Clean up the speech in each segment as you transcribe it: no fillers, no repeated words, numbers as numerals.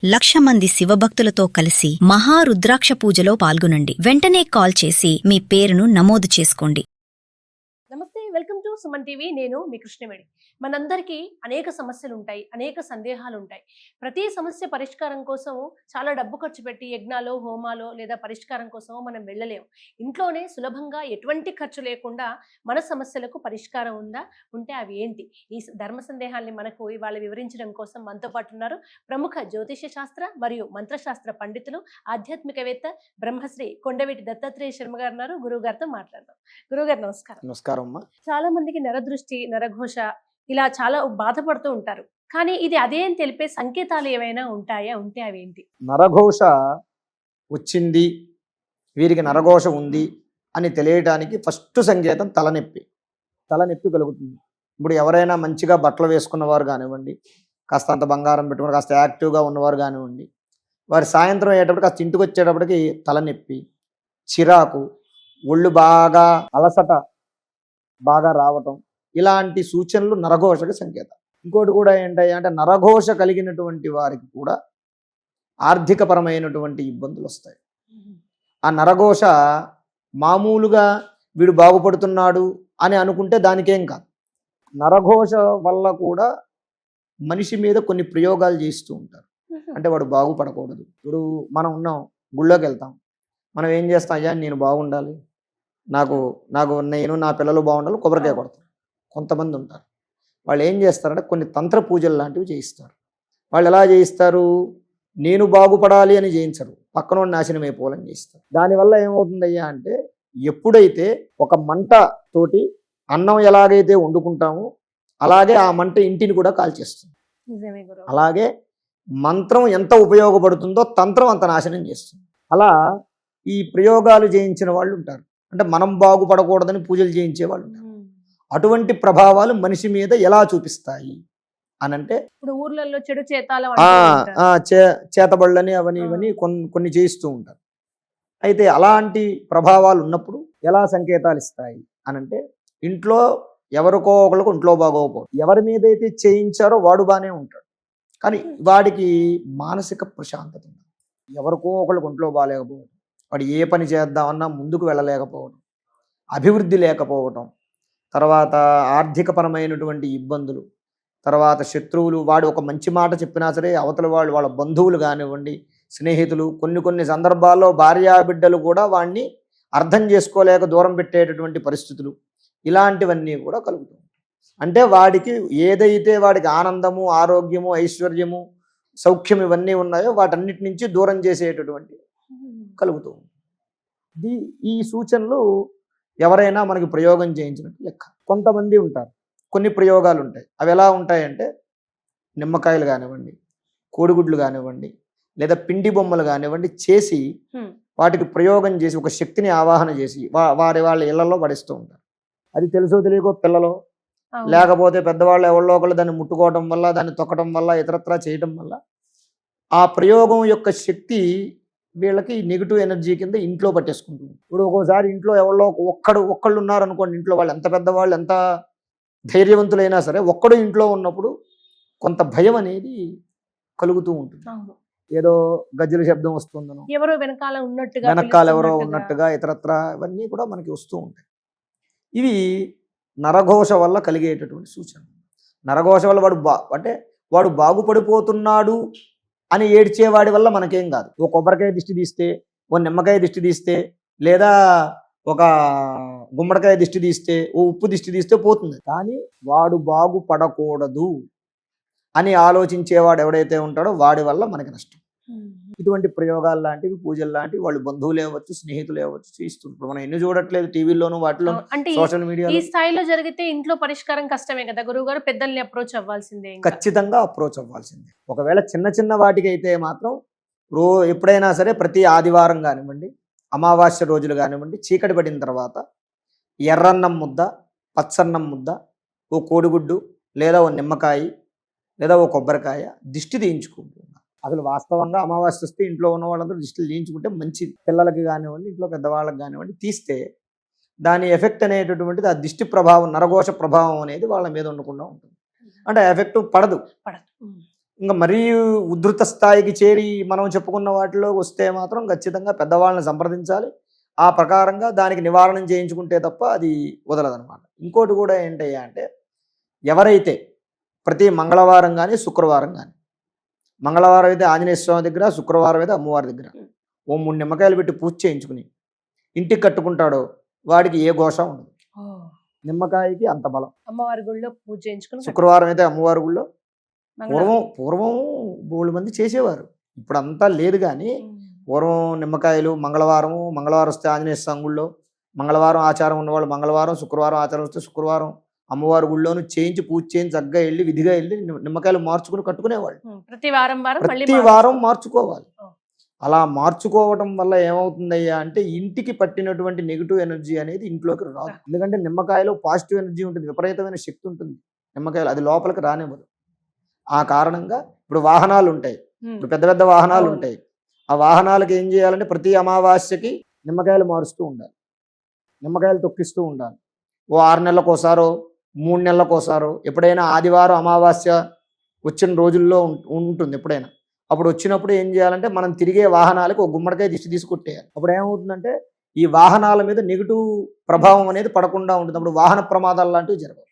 1,00,000 మంది శివభక్తులతో కలిసి మహారుద్రాక్ష పూజలో పాల్గొనండి. వెంటనే కాల్ చేసి మీ పేరును నమోదు చేసుకోండి. నమస్తే, వెల్కమ్ టు సుమన్ టీవీ. నేను మీ కృష్ణవేణి. మనందరికీ అనేక సమస్యలు ఉంటాయి, అనేక సందేహాలు ఉంటాయి. ప్రతి సమస్య పరిష్కారం కోసం చాలా డబ్బు ఖర్చు పెట్టి యజ్ఞాలో, హోమాలో లేదా పరిష్కారం కోసం మనం వెళ్ళలేము. ఇంట్లోనే సులభంగా ఎటువంటి ఖర్చు లేకుండా మన సమస్యలకు పరిష్కారం ఉందా, ఉంటే అవి ఏంటి? ఈ ధర్మ సందేహాల్ని మనకు ఇవాళ వివరించడం కోసం మనతో పాటు ఉన్నారు ప్రముఖ జ్యోతిష శాస్త్ర మరియు మంత్రశాస్త్ర పండితులు, ఆధ్యాత్మికవేత్త బ్రహ్మశ్రీ కొండవీటి దత్తాత్రేయ శర్మ గారు ఉన్నారు. గురువు గారితో మాట్లాడదాం. గురువుగారు నమస్కారం. నమస్కారం అమ్మా. చాలా మందికి నరదృష్టి, నరఘోష ఇలా చాలా బాధపడుతూ ఉంటారు. కానీ ఇది అదే అని తెలిపే సంకేతాలు ఏమైనా ఉంటాయా? ఉంటే అవేంటి? నరఘోష వచ్చింది, వీరికి నరఘోష ఉంది అని తెలియటానికి ఫస్ట్ సంకేతం తలనొప్పి. తలనొప్పి కలుగుతుంది. ఇప్పుడు ఎవరైనా మంచిగా బట్టలు వేసుకున్నవారు కానివ్వండి, కాస్త అంత బంగారం పెట్టుకుని కాస్త యాక్టివ్గా ఉన్నవారు కానివ్వండి, వారి సాయంత్రం అయ్యేటప్పుడు కాస్త ఇంటికి వచ్చేటప్పటికి తలనొప్పి, చిరాకు, ఒళ్ళు బాగా అలసట బాగా రావటం, ఇలాంటి సూచనలు నరఘోషకు సంకేతం. ఇంకోటి కూడా ఏంటంటే అంటే నరఘోష కలిగినటువంటి వారికి కూడా ఆర్థికపరమైనటువంటి ఇబ్బందులు వస్తాయి. ఆ నరఘోష మామూలుగా వీడు బాగుపడుతున్నాడు అని అనుకుంటే దానికేం కాదు. నరఘోష వల్ల కూడా మనిషి మీద కొన్ని ప్రయోగాలు చేస్తూ ఉంటారు. అంటే వాడు బాగుపడకూడదు. ఇప్పుడు మనం ఉన్నాం, గుళ్ళోకి వెళ్తాం, మనం ఏం చేస్తాం, అయ్యా నేను బాగుండాలి, నేను నా పిల్లలు బాగుండాలి, కొబ్బరికాయ కొడతారు. కొంతమంది ఉంటారు, వాళ్ళు ఏం చేస్తారంటే కొన్ని తంత్ర పూజలు లాంటివి చేయిస్తారు. వాళ్ళు ఎలా చేయిస్తారు? నేను బాగుపడాలి అని చేయించరు, పక్కన నాశనం అయిపోవాలని చేయిస్తారు. దానివల్ల ఏమవుతుందయ్యా అంటే ఎప్పుడైతే ఒక మంట తోటి అన్నం ఎలాగైతే వండుకుంటామో అలాగే ఆ మంట ఇంటిని కూడా కాల్చేస్తుంది. అలాగే మంత్రం ఎంత ఉపయోగపడుతుందో తంత్రం అంత నాశనం చేస్తుంది. అలా ఈ ప్రయోగాలు చేయించిన వాళ్ళు ఉంటారు, అంటే మనం బాగుపడకూడదని పూజలు చేయించే వాళ్ళు ఉంటారు. అటువంటి ప్రభావాలు మనిషి మీద ఎలా చూపిస్తాయి అనంటే ఇప్పుడు ఊర్లలో చెడు చేతాల చేతబళ్ళని అవని ఇవని కొన్ని చేయిస్తూ ఉంటారు. అయితే అలాంటి ప్రభావాలు ఉన్నప్పుడు ఎలా సంకేతాలు ఇస్తాయి అనంటే ఇంట్లో ఎవరికో ఒకరికి ఇంట్లో బాగోకపోవడం, ఎవరి మీద అయితే చేయించారో వాడు బాగానే ఉంటాడు, కానీ వాడికి మానసిక ప్రశాంతత ఉండదు. ఎవరికో ఒకరికి ఒంట్లో బాగాలేకపోవడం, వాడు ఏ పని చేద్దామన్నా ముందుకు వెళ్ళలేకపోవడం, అభివృద్ధి లేకపోవడం, తర్వాత ఆర్థికపరమైనటువంటి ఇబ్బందులు, తర్వాత శత్రువులు, వాడు ఒక మంచి మాట చెప్పినా సరే అవతల వాళ్ళు వాళ్ళ బంధువులు కానివ్వండి, స్నేహితులు, కొన్ని సందర్భాల్లో భార్యాబిడ్డలు కూడా వాడిని అర్థం చేసుకోలేక దూరం పెట్టేటటువంటి పరిస్థితులు, ఇలాంటివన్నీ కూడా కలుగుతాయి. అంటే వాడికి ఏదైతే వాడికి ఆనందము, ఆరోగ్యము, ఐశ్వర్యము, సౌఖ్యం ఇవన్నీ ఉన్నాయో వాటన్నిటి నుంచి దూరం చేసేటటువంటి కలుగుతూ ఉంటుంది. ఈ సూచనలు ఎవరైనా మనకి ప్రయోగం చేయించినట్టు లెక్క. కొంతమంది ఉంటారు, కొన్ని ప్రయోగాలు ఉంటాయి. అవి ఎలా ఉంటాయంటే నిమ్మకాయలు కానివ్వండి, కోడిగుడ్లు కానివ్వండి, లేదా పిండి బొమ్మలు కానివ్వండి చేసి వాటికి ప్రయోగం చేసి ఒక శక్తిని ఆవాహన చేసి వాళ్ళ ఇళ్లలో పడిస్తూ ఉంటారు. అది తెలుసో తెలియకో పిల్లలు లేకపోతే పెద్దవాళ్ళు ఎవరిలో ఒకళ్ళు దాన్ని ముట్టుకోవడం వల్ల, దాన్ని తొక్కడం వల్ల, ఇతరత్రా చేయడం వల్ల ఆ ప్రయోగం యొక్క శక్తి వీళ్ళకి నెగిటివ్ ఎనర్జీ కింద ఇంట్లో పట్టేసుకుంటుంది. ఇప్పుడు ఒక్కోసారి ఇంట్లో ఎవరో ఒక్కళ్ళు ఉన్నారనుకోండి, ఇంట్లో వాళ్ళు ఎంత పెద్దవాళ్ళు ఎంత ధైర్యవంతులైనా సరే ఒక్కడు ఇంట్లో ఉన్నప్పుడు కొంత భయం అనేది కలుగుతూ ఉంటుంది. ఏదో గజ్జల శబ్దం వస్తుందనో, వెనకాల ఎవరో ఉన్నట్టుగా ఇతరత్రా ఇవన్నీ కూడా మనకి వస్తూ ఉంటాయి. ఇవి నరఘోష వల్ల కలిగేటటువంటి సూచన. నరఘోష వల్ల వాడు బాగుపడిపోతున్నాడు అని ఏడ్చేవాడి వల్ల మనకేం కాదు. ఓ కొబ్బరికాయ దిష్టి తీస్తే, ఓ నిమ్మకాయ దిష్టి తీస్తే, లేదా ఒక గుమ్మడికాయ దిష్టి తీస్తే, ఓ ఉప్పు దిష్టి తీస్తే పోతుంది. కానీ వాడు బాగుపడకూడదు అని ఆలోచించేవాడు ఎవడైతే ఉంటాడో వాడి వల్ల మనకి నష్టం. ఇటువంటి ప్రయోగాలు లాంటివి, పూజలు లాంటివి వాళ్ళు బంధువులు అవ్వచ్చు, స్నేహితులు అవ్వచ్చు చేయిస్తుంటారు. మనం ఎన్ని చూడట్లేదు టీవీలోను, వాటిలో, సోషల్ మీడియా. ఈ స్థాయిలో జరిగితే ఇంట్లో పరిష్కారం కష్టమే కదా గురువు గారు, పెద్దల్ని అప్రోచ్ అవ్వాల్సిందే, ఖచ్చితంగా అప్రోచ్ అవ్వాల్సిందే. ఒకవేళ చిన్న వాటికి అయితే మాత్రం ఎప్పుడైనా సరే ప్రతి ఆదివారం కానివ్వండి, అమావాస్య రోజులు కానివ్వండి, చీకటి పడిన తర్వాత ఎర్రన్నం ముద్ద, పచ్చన్నం ముద్ద, ఓ కోడిగుడ్డు లేదా ఓ నిమ్మకాయ లేదా ఓ కొబ్బరికాయ దిష్టి తీయించుకుంటున్నారు. అసలు వాస్తవంగా అమావాస్య వస్తే ఇంట్లో ఉన్న వాళ్ళందరూ దిష్టిలు తీయించుకుంటే మంచిది. పిల్లలకి కానివ్వండి, ఇంట్లో పెద్దవాళ్ళకి కానివ్వండి తీస్తే దాని ఎఫెక్ట్ అనేటటువంటిది, ఆ దిష్టి ప్రభావం, నరఘోష ప్రభావం అనేది వాళ్ళ మీద ఉండకుండా ఉంటుంది. అంటే ఎఫెక్ట్ పడదు. ఇంకా మరీ ఉధృత స్థాయికి చేరి మనం చెప్పుకున్న వాటిలో వస్తే మాత్రం ఖచ్చితంగా పెద్దవాళ్ళని సంప్రదించాలి. ఆ ప్రకారంగా దానికి నివారణ చేయించుకుంటే తప్ప అది వదలదనమాట. ఇంకోటి కూడా ఏంటయ్యా అంటే, ఎవరైతే ప్రతి మంగళవారం కానీ శుక్రవారం కానీ, మంగళవారం అయితే ఆంజనేయ స్వామి దగ్గర, శుక్రవారం అయితే అమ్మవారి దగ్గర ఓ 3 నిమ్మకాయలు పెట్టి పూజ చేయించుకుని ఇంటికి కట్టుకుంటాడో వాడికి ఏ ఘోష ఉండదు. నిమ్మకాయకి అంత బలం. అమ్మవారి గుళ్ళో పూజ చేయించుకుని శుక్రవారం అయితే అమ్మవారి గుళ్ళో పూర్వం బోళ్ళు మంది చేసేవారు, ఇప్పుడు అంతా లేదు. కానీ పూర్వం నిమ్మకాయలు మంగళవారం వస్తే ఆంజనేయ స్వామి గుళ్ళో, మంగళవారం ఆచారం ఉన్నవాళ్ళు మంగళవారం, శుక్రవారం ఆచారం వస్తే శుక్రవారం అమ్మవారి గుళ్ళోను చేయించి పూజ చేయించి చక్కగా వెళ్ళి విధిగా వెళ్ళి నిమ్మకాయలు మార్చుకుని కట్టుకునేవాళ్ళు. ప్రతి వారం మార్చుకోవాలి. అలా మార్చుకోవడం వల్ల ఏమవుతుందయ్యా అంటే, ఇంటికి పట్టినటువంటి నెగిటివ్ ఎనర్జీ అనేది ఇంట్లోకి రాదు. ఎందుకంటే నిమ్మకాయలో పాజిటివ్ ఎనర్జీ ఉంటుంది, విపరీతమైన శక్తి ఉంటుంది నిమ్మకాయలు, అది లోపలికి రానివ్వదు. ఆ కారణంగా ఇప్పుడు వాహనాలు ఉంటాయి, ఇప్పుడు పెద్ద పెద్ద వాహనాలు ఉంటాయి. ఆ వాహనాలకు ఏం చేయాలంటే ప్రతి అమావాస్యకి నిమ్మకాయలు మారుస్తూ ఉండాలి, నిమ్మకాయలు తొక్కిస్తూ ఉండాలి. ఓ 6 నెలలకోసారో 3 నెలలకోసారో, ఎప్పుడైనా ఆదివారం అమావాస్య వచ్చిన రోజుల్లో ఉంటుంది. ఎప్పుడైనా అప్పుడు వచ్చినప్పుడు ఏం చేయాలంటే మనం తిరిగే వాహనాలకు ఒక గుమ్మడికాయ దిష్టి తీసుకొట్టేయాలి. అప్పుడు ఏమవుతుందంటే ఈ వాహనాల మీద నెగిటివ్ ప్రభావం అనేది పడకుండా ఉంటుంది. అప్పుడు వాహన ప్రమాదాలు లాంటివి జరగవు.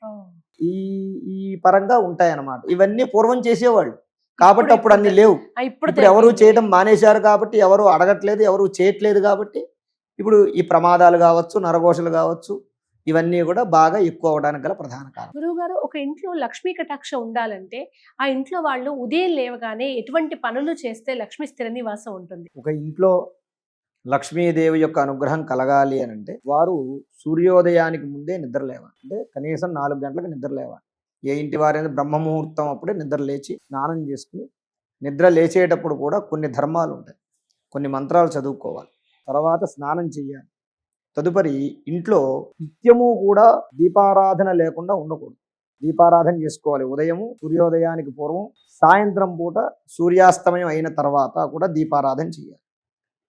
ఈ పరంగా ఉంటాయన్నమాట. ఇవన్నీ పూర్వం చేసేవాళ్ళు కాబట్టి అప్పుడు అన్ని లేవు. ఇప్పుడు ఎవరు చేయడం మానేశారు కాబట్టి, ఎవరు అడగట్లేదు, ఎవరు చేయట్లేదు కాబట్టి ఇప్పుడు ఈ ప్రమాదాలు కావచ్చు, నరఘోషలు కావచ్చు, ఇవన్నీ కూడా బాగా ఎక్కువ అవడానికి గల ప్రధాన కారణం. గురువు గారు, ఒక ఇంట్లో లక్ష్మీ కటాక్ష ఉండాలంటే ఆ ఇంట్లో వాళ్ళు ఉదయం లేవగానే ఎటువంటి పనులు చేస్తే లక్ష్మి స్థిర నివాసం ఉంటుంది? ఒక ఇంట్లో లక్ష్మీదేవి యొక్క అనుగ్రహం కలగాలి అని అంటే వారు సూర్యోదయానికి ముందే నిద్ర లేవాలి. అంటే కనీసం 4 గంటలకు నిద్ర లేవాలి. ఏ ఇంటి వారైనా బ్రహ్మముహూర్తం అప్పుడే నిద్ర లేచి స్నానం చేసుకుని, నిద్ర లేచేటప్పుడు కూడా కొన్ని ధర్మాలు ఉంటాయి, కొన్ని మంత్రాలు చదువుకోవాలి, తర్వాత స్నానం చేయాలి. తదుపరి ఇంట్లో నిత్యము కూడా దీపారాధన లేకుండా ఉండకూడదు. దీపారాధన చేసుకోవాలి. ఉదయము సూర్యోదయానికి పూర్వం, సాయంత్రం పూట సూర్యాస్తమయం అయిన తర్వాత కూడా దీపారాధన చేయాలి.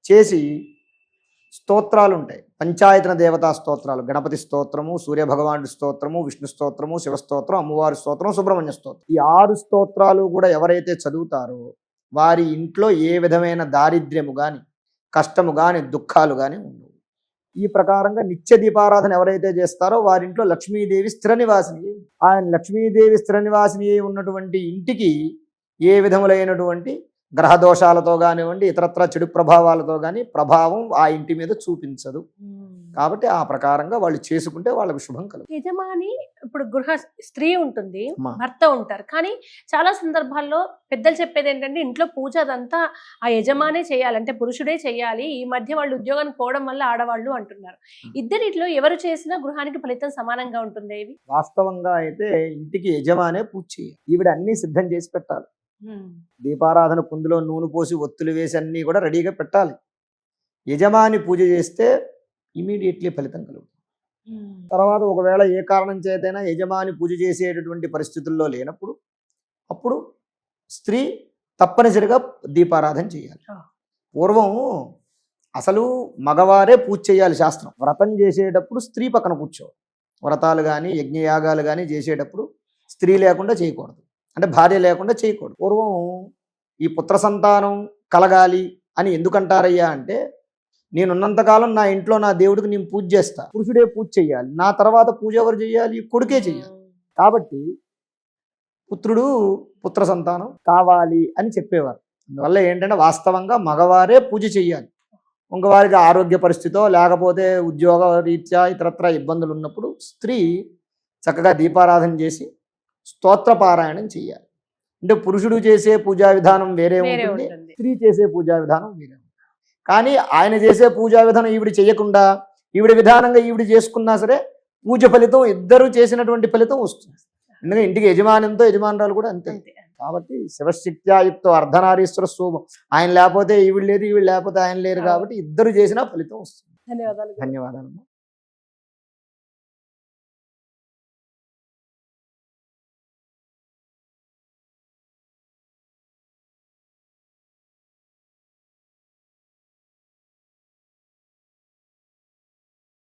చేసి స్తోత్రాలు ఉంటాయి, పంచాయతన దేవతా స్తోత్రాలు, గణపతి స్తోత్రము, సూర్యభగవానుడి స్తోత్రము, విష్ణు స్తోత్రము, శివస్తోత్రం, అమ్మవారి స్తోత్రం, సుబ్రహ్మణ్య స్తోత్రం. ఈ 6 స్తోత్రాలు కూడా ఎవరైతే చదువుతారో వారి ఇంట్లో ఏ విధమైన దారిద్ర్యము కానీ, కష్టము కానీ, దుఃఖాలు కానీ ఉండవు. ఈ ప్రకారంగా నిత్య దీపారాధన ఎవరైతే చేస్తారో వారింట్లో లక్ష్మీదేవి స్థిర నివాసిని. ఆయన లక్ష్మీదేవి స్థిర నివాసిని అయి ఉన్నటువంటి ఇంటికి ఏ విధములైనటువంటి గ్రహ దోషాలతో కానివ్వండి, ఇతరత్ర చెడు ప్రభావాలతో కానీ ప్రభావం ఆ ఇంటి మీద చూపించదు. కాబట్టి ఆ ప్రకారంగా వాళ్ళు చేసుకుంటే వాళ్ళకు శుభం కలుగుతుంది. యజమాని ఇప్పుడు గృహ స్త్రీ ఉంటుంది, భర్త ఉంటారు, కానీ చాలా సందర్భాల్లో పెద్దలు చెప్పేది ఏంటంటే ఇంట్లో పూజ అదంతా ఆ యజమానే చేయాలంటే పురుషుడే చేయాలి. ఈ మధ్య వాళ్ళు ఉద్యోగానికి పోవడం వల్ల ఆడవాళ్ళు అంటున్నారు. ఇద్దరిట్లో ఎవరు చేసినా గృహానికి ఫలితం సమానంగా ఉంటుంది. ఇవి వాస్తవంగా అయితే ఇంటికి యజమానే పూజ చేయాలి. ఈవిడ అన్ని సిద్ధం చేసి పెట్టాలి. దీపారాధన కుందులో నూనె పోసి ఒత్తులు వేసి అన్నీ కూడా రెడీగా పెట్టాలి. యజమాని పూజ చేస్తే ఇమీడియట్లీ ఫలితం కలుగుతుంది. తర్వాత ఒకవేళ ఏ కారణం చేతైనా యజమాని పూజ చేసేటటువంటి పరిస్థితుల్లో లేనప్పుడు అప్పుడు స్త్రీ తప్పనిసరిగా దీపారాధన చేయాలి. పూర్వం అసలు మగవారే పూజ చేయాలి. శాస్త్రం వ్రతం చేసేటప్పుడు స్త్రీ పక్కన కూర్చోవాలి. వ్రతాలు కానీ యజ్ఞయాగాలు కానీ చేసేటప్పుడు స్త్రీ లేకుండా చేయకూడదు, అంటే భార్య లేకుండా చేయకూడదు. పూర్వం ఈ పుత్ర సంతానం కలగాలి అని ఎందుకంటారయ్యా అంటే, నేనున్నంతకాలం నా ఇంట్లో నా దేవుడికి నేను పూజ చేస్తా, పురుషుడే పూజ చేయాలి, నా తర్వాత పూజ ఎవరు చేయాలి? కొడుకే చేయాలి. కాబట్టి పుత్ర సంతానం కావాలి అని చెప్పేవారు. అందువల్ల ఏంటంటే వాస్తవంగా మగవారే పూజ చేయాలి. ఇంకవారికి ఆరోగ్య పరిస్థితో లేకపోతే ఉద్యోగ రీత్యా ఇతరత్ర ఇబ్బందులు ఉన్నప్పుడు స్త్రీ చక్కగా దీపారాధన చేసి స్తోత్ర పారాయణం చేయాలి. అంటే పురుషుడు చేసే పూజా విధానం వేరే ఉంటుంది, స్త్రీ చేసే పూజా విధానం వేరే ఉంటుంది. కానీ ఆయన చేసే పూజా విధానం ఈవిడ చేయకుండా ఈవిడ విధానంగా ఈవిడ చేసుకున్నా సరే పూజ ఫలితం ఇద్దరు చేసినటువంటి ఫలితం వస్తుంది. ఎందుకంటే ఇంటికి యజమానంతో యజమానురాలు కూడా అంతే. కాబట్టి శివశక్త్యాయుక్తో అర్ధనారీశ్వర స్వభావం, ఆయన లేకపోతే ఈవిడ లేదు, ఈవిడ లేకపోతే ఆయన లేరు. కాబట్టి ఇద్దరు చేసినా ఫలితం వస్తుంది. ధన్యవాదాలు. ధన్యవాదాలు.